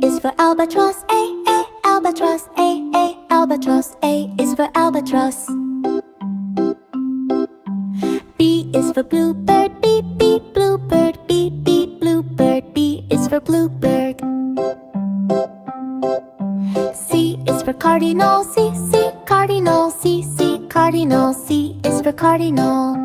is for albatross, A, albatross, A, albatross. A is for albatross. B is for bluebird, B, bluebird, B, bluebird. B is for bluebird. C is for cardinal, C, cardinal, C, cardinal. C is for cardinal.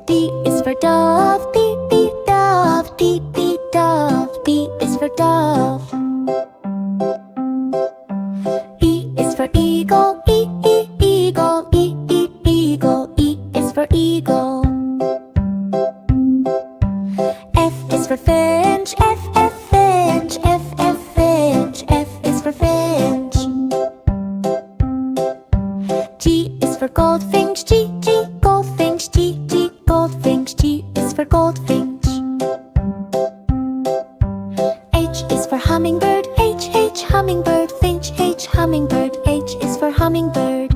D is for dove, D, dove, D, dove. D is for dove. E is for eagle, E, eagle, E, eagle. E is for eagle. F is for finch, F, finch, F, finch. F is for finch. G is for goldfinch, G, goldfinch, G, goldfinch. G is for goldfinch. H is for hummingbird, H, hummingbird, finch, H, hummingbird. H is for hummingbird.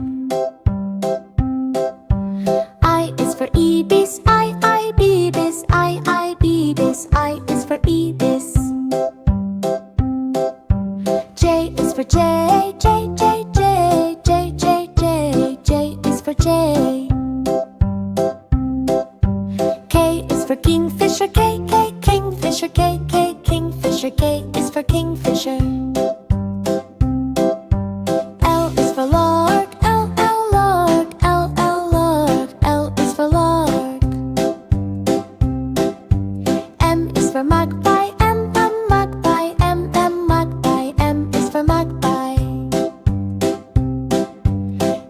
I is for ibis, I, ibis, I, ibis. I is for ibis. J is for J, J, J, J, J, J, J. J is for J. K is for kingfisher, K, kingfisher, K, kingfisher. K is for kingfisher. L is for lark, L, lark, L, lark. L is for lark. M is for magpie, M, magpie, M, magpie. M is for magpie.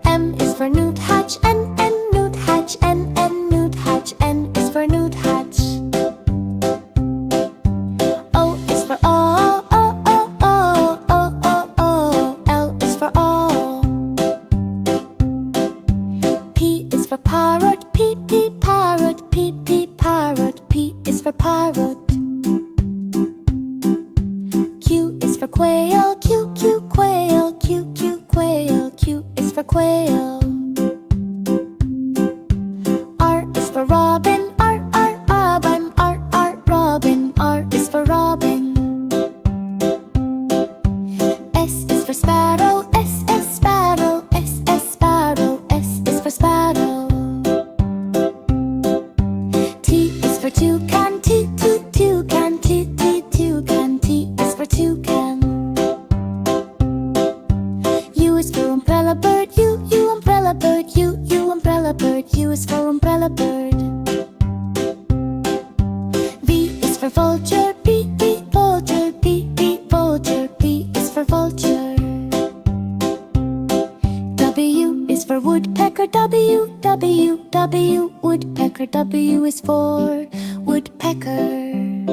N is for nuthatch, N, nuthatch, N, nuthatch. N is for nuthatch. O is for owl, O, O, O, O, O, O. L is for owl. P is for parrot, P, parrot, P, parrot. P is for parrot. Q is for quail, Q, quail, Q, quail. Q is for quail. R is for robin, R, robin, R, robin. R is for robin. S is for sparrow, S, sparrow, S, sparrow. S is for sparrow. T is for toucan, T, toucan, T, toucan. T is for toucan. U is for umbrella bird, U, umbrella bird, U, umbrella bird. U is for umbrella bird. V is for vulture, V, vulture, V, vulture. V is for vulture. W is for woodpecker, W, woodpecker. W is for woodpecker.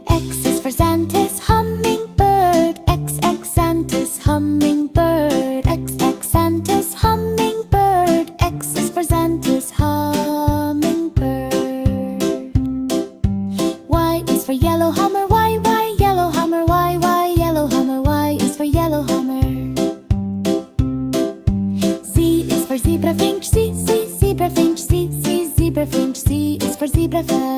X is for xanthus, hummingbird, X, xanthus, hummingbird. X, xanthus, hummingbird. X is for xanthus, hummingbird. Y is for yellow hammer, Y, yellow hammer, Y, yellow hammer. Y is for yellow hammer. Z is for zebra finch, Z, zebra finch, Z, zebra finch. Z is for zebra finch.